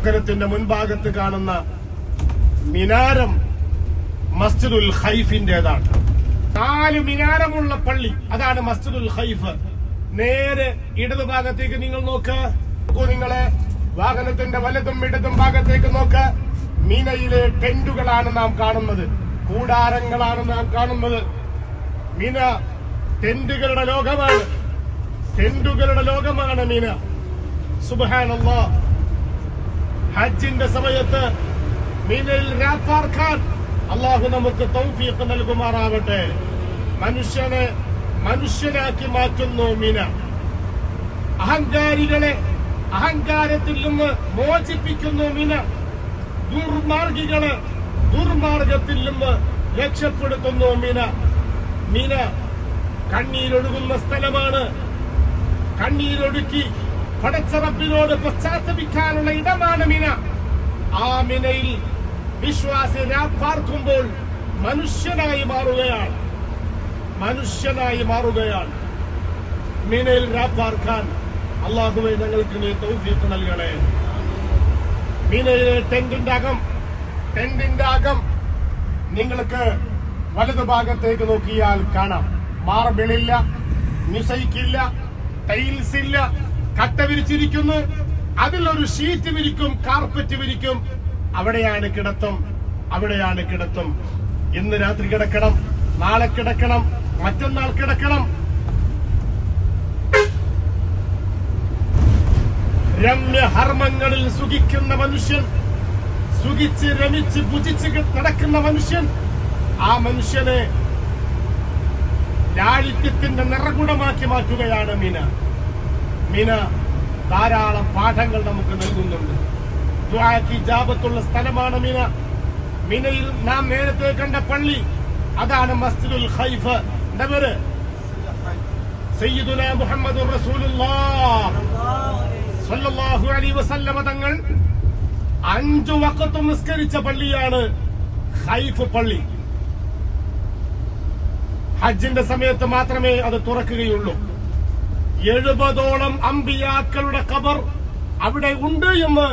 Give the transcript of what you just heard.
വാഹനത്തിന്റെ മുൻഭാഗത്ത് കാണുന്ന മിനാരം മസ്ജിദുൽ ഖൈഫിന്റേതാണ്. 4 മിനാരമുള്ള പള്ളി, അതാണ് മസ്ജിദുൽ ഖൈഫ്. നേരെ ഇടതുഭാഗത്തേക്ക് നിങ്ങൾ നോക്ക്. നിങ്ങളെ വാഹനത്തിന്റെ വലതും ഇടതും ഭാഗത്തേക്ക് നോക്ക്. മിനയിലെ ടെന്റുകളാണ് നാം കാണുന്നത്, കൂടാരങ്ങളാണ് നാം കാണുന്നത്. മിന ടെന്റുകളുടെ ലോകമാണ്, ടെന്റുകളുടെ ലോകമാണ് മിന. സുബ്ഹാനല്ലാഹ്. ഹജ്ജിന്റെ സമയത്ത് മിനയിൽ രാപ്പാർക്കാൻ അള്ളാഹു നമുക്ക് തൗഫീഖ് നൽകുമാറാവട്ടെ. മനുഷ്യനെ മനുഷ്യനാക്കി മാറ്റുന്നു മിന. അഹങ്കാരികളെ അഹങ്കാരത്തിൽ നിന്ന് മോചിപ്പിക്കുന്നു മിന. ദുർമാർഗികളെ ദുർമാർഗത്തിൽ നിന്ന് രക്ഷപ്പെടുത്തുന്നു മിന. മിന കണ്ണീരൊഴുകുന്ന സ്ഥലമാണ്. കണ്ണീരൊഴുക്കി പടച്ചറബിനോട് പശ്ചാത്തപിക്കാനുള്ള ഇടമാണ് മിന. ആ മിനയിൽ വിശ്വാസി രാപ്പാർക്കുമ്പോൾ മനുഷ്യനായി മാറുകയാണ്, മനുഷ്യനായി മാറുകയാണ്. മിനയിൽ രാപ്പാർക്കാൻ അള്ളാഹുവേ ഞങ്ങൾക്ക് നീ തൗഫീഖ് നൽകണേ. മിനയിലെ ടെന്റിന്റെ അകം നിങ്ങൾക്ക് വലതുഭാഗത്തേക്ക് നോക്കിയാൽ കാണാം. മാർബിളില്ല, മിസൈക്കില്ല, ടൈൽസ് ഇല്ല, കട്ട വിരിച്ചിരിക്കുന്നു. അതിലൊരു ഷീറ്റ് വിരിക്കും, കാർപ്പറ്റ് വിരിക്കും. അവിടെയാണ് കിടത്തം, അവിടെയാണ് കിടത്തം. ഇന്ന് രാത്രി കിടക്കണം, നാളെ കിടക്കണം, മറ്റന്നാൾ കിടക്കണം. രമ്യഹർമ്മങ്ങളിൽ സുഖിക്കുന്ന മനുഷ്യൻ, സുഖിച്ച് രമിച്ച് ഭുജിച്ച് നടക്കുന്ന മനുഷ്യൻ, ആ മനുഷ്യനെ ലാളിത്യത്തിന്റെ നിറകുടമാക്കി മാറ്റുകയാണ് മിന. മിന ധാരാളം പാഠങ്ങൾ നമുക്ക് നൽകുന്നുണ്ട്. ദുആക്ക് ഇജാബത്തുള്ള സ്ഥലമാണ് മിന. മിനയിൽ നാം നേരത്തെ കണ്ട പള്ളി, അതാണ് മസ്ജിദുൽ ഖൈഫ്. പേര് സയ്യിദുനാ മുഹമ്മദുർ റസൂലുള്ളാഹ് സ്വല്ലല്ലാഹു അലൈഹി വസല്ലമ തങ്ങൾ 5 വഖത്ത് നിസ്കരിച്ച പള്ളിയാണ് ഖൈഫ് പള്ളി. ഹജ്ജിന്റെ സമയത്ത് മാത്രമേ അത് തുറക്കുകയുള്ളൂ. 70ഓളം അമ്പിയാക്കളുടെ ഖബർ അവിടെ ഉണ്ട് എന്ന്